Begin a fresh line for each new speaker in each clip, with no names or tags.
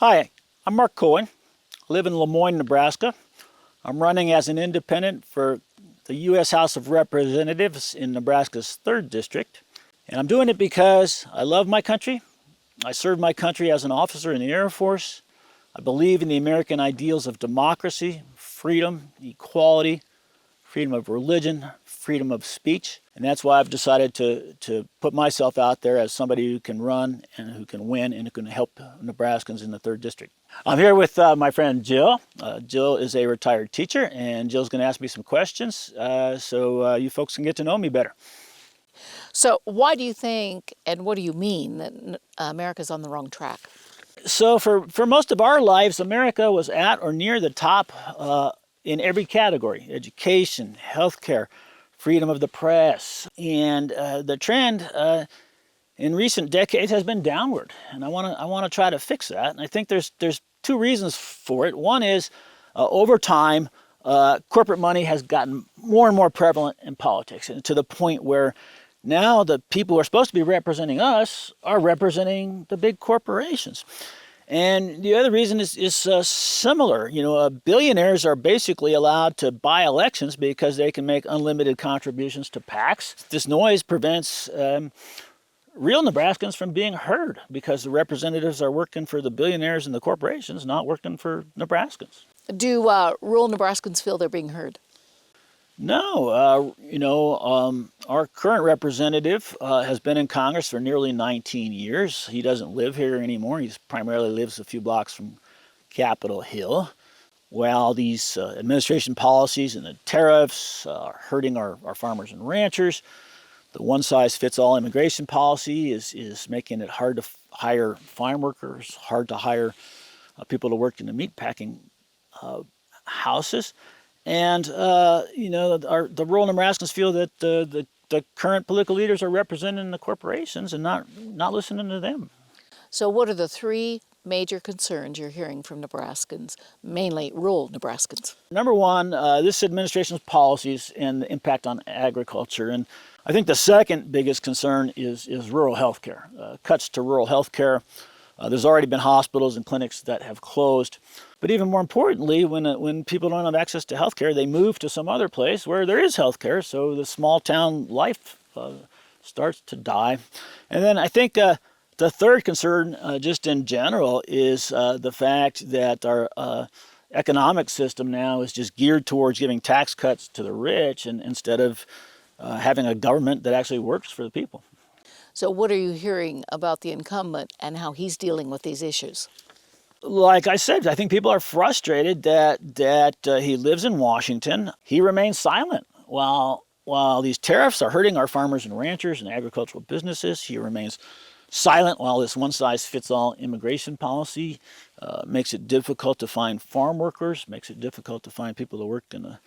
Hi, I'm Mark Cohen. I live in Lemoyne, Nebraska. I'm running as an independent for the U.S. House of Representatives in Nebraska's 3rd District. And I'm doing it because I love my country. I served my country as an officer in the Air Force. I believe in the American ideals of democracy, freedom, equality, freedom of religion, freedom of speech. And that's why I've decided to put myself out there as somebody who can run and who can win and who can help Nebraskans in the 3rd District. I'm here with my friend Jill. Jill is a retired teacher, and Jill's going to ask me some questions so you folks can get to know me better.
So why do you think, and what do you mean, that America's on the wrong track?
So for most of our lives, America was at or near the top in every category: education, healthcare, freedom of the press. And the trend in recent decades has been downward, and I want to try to fix that. And I think there's 2 reasons for it. One is over time, corporate money has gotten more and more prevalent in politics, and to the point where now the people who are supposed to be representing us are representing the big corporations. And the other reason is similar. You know, billionaires are basically allowed to buy elections because they can make unlimited contributions to PACs. This noise prevents real Nebraskans from being heard because the representatives are working for the billionaires and the corporations, not working for Nebraskans.
Do rural Nebraskans feel they're being heard?
No, our current representative has been in Congress for nearly 19 years. He doesn't live here anymore. He primarily lives a few blocks from Capitol Hill. While these administration policies and the tariffs are hurting our farmers and ranchers, the one-size-fits-all immigration policy is making it hard to hire farm workers, hard to hire people to work in the meatpacking houses. And, the rural Nebraskans feel that the current political leaders are representing the corporations and not listening to them.
So what are the 3 major concerns you're hearing from Nebraskans, mainly rural Nebraskans?
Number one, this administration's policies and the impact on agriculture. And I think the second biggest concern is rural health care, cuts to rural health care. There's already been hospitals and clinics that have closed. But even more importantly, when people don't have access to health care, they move to some other place where there is health care, so the small town life starts to die. And then I think the third concern, just in general, is the fact that our economic system now is just geared towards giving tax cuts to the rich and instead of having a government that actually works for the people.
So what are you hearing about the incumbent and how he's dealing with these issues?
Like I said, I think people are frustrated that he lives in Washington. He remains silent while these tariffs are hurting our farmers and ranchers and agricultural businesses. He remains silent while this one-size-fits-all immigration policy makes it difficult to find farm workers, makes it difficult to find people to work in the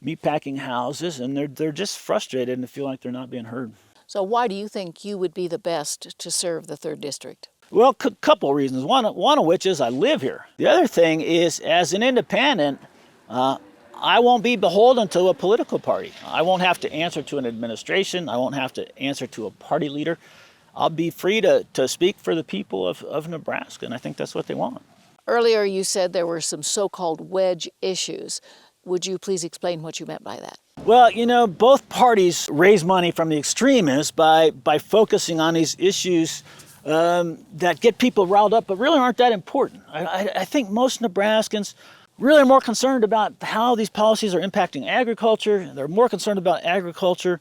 meatpacking houses, and they're just frustrated and feel like they're not being heard.
So why do you think you would be the best to serve the 3rd District?
Well, couple reasons. One of which is I live here. The other thing is, as an independent, I won't be beholden to a political party. I won't have to answer to an administration. I won't have to answer to a party leader. I'll be free to speak for the people of Nebraska, and I think that's what they want.
Earlier you said there were some so-called wedge issues. Would you please explain what you meant by that?
Well, both parties raise money from the extremists by focusing on these issues that get people riled up but really aren't that important. I think most Nebraskans really are more concerned about how these policies are impacting agriculture. They're more concerned about agriculture.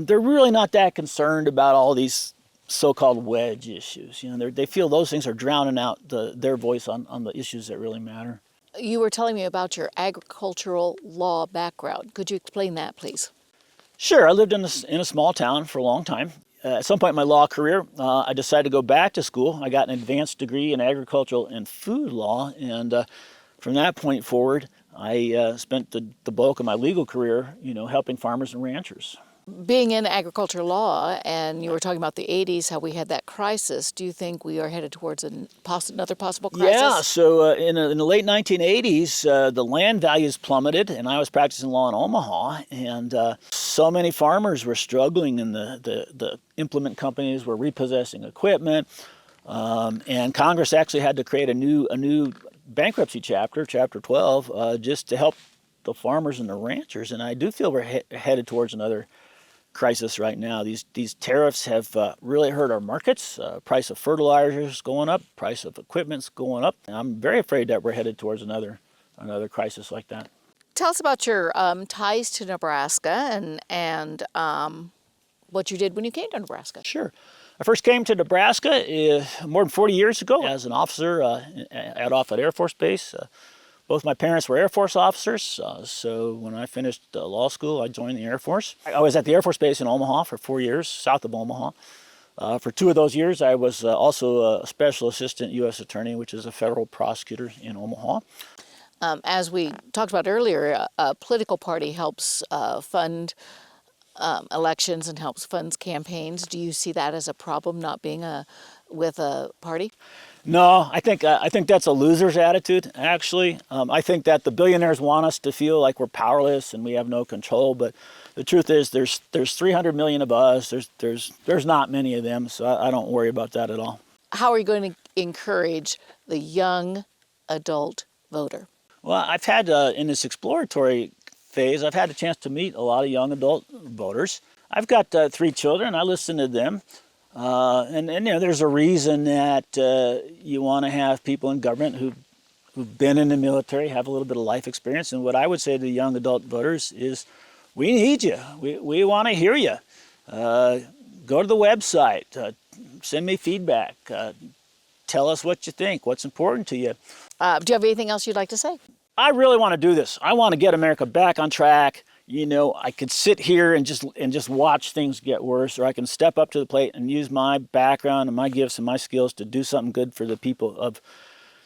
They're really not that concerned about all these so-called wedge issues. They feel those things are drowning out their voice on the issues that really matter.
You were telling me about your agricultural law background. Could you explain that, please?
Sure. I lived in a small town for a long time. At some point in my law career, I decided to go back to school. I got an advanced degree in agricultural and food law, and from that point forward, I spent the bulk of my legal career, helping farmers and ranchers.
Being in agriculture law, and you were talking about the 80s, how we had that crisis, do you think we are headed towards another possible crisis?
Yeah, so in the late 1980s, the land values plummeted, and I was practicing law in Omaha, and so many farmers were struggling, and the implement companies were repossessing equipment. And Congress actually had to create a new bankruptcy chapter, Chapter 12, just to help the farmers and the ranchers. And I do feel we're headed towards another crisis right now. These tariffs have really hurt our markets. Price of fertilizers going up, price of equipment's going up. And I'm very afraid that we're headed towards another crisis like that.
Tell us about your ties to Nebraska and what you did when you came to Nebraska.
Sure. I first came to Nebraska more than 40 years ago as an officer at Offutt Air Force Base. Both my parents were Air Force officers, so when I finished law school, I joined the Air Force. I was at the Air Force Base in Omaha for 4 years, south of Omaha. For 2 of those years, I was also a Special Assistant U.S. Attorney, which is a federal prosecutor in Omaha.
As we talked about earlier, a political party helps fund elections and helps fund campaigns. Do you see that as a problem, not being with a party?
No, I think that's a loser's attitude, actually. I think that the billionaires want us to feel like we're powerless and we have no control, but the truth is there's 300 million of us. There's not many of them, so I don't worry about that at all.
How are you going to encourage the young adult voter?
Well, I've had, in this exploratory phase, I've had a chance to meet a lot of young adult voters. I've got 3 children. I listen to them. And you know, there's a reason that you want to have people in government who've been in the military, have a little bit of life experience. And what I would say to young adult voters is, we need you. We want to hear you. Go to the website. Send me feedback. Tell us what you think, what's important to you.
Do you have anything else you'd like to say?
I really want to do this. I want to get America back on track. You know, I could sit here and just watch things get worse, or I can step up to the plate and use my background and my gifts and my skills to do something good for the people of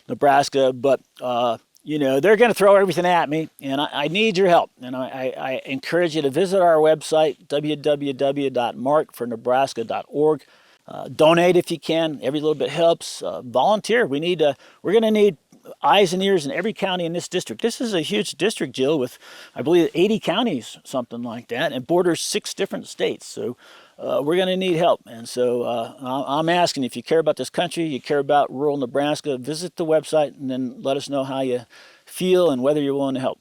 Nebraska. But you know, they're going to throw everything at me, and I need your help. And I encourage you to visit our website, www.MarkForNebraska.org. Donate if you can. Every little bit helps. Volunteer. We're going to need eyes and ears in every county in this district. This is a huge district, Jill, with, I believe, 80 counties, something like that, and borders 6 different states. So we're going to need help. And so I'm asking, if you care about this country, you care about rural Nebraska, visit the website and then let us know how you feel and whether you're willing to help.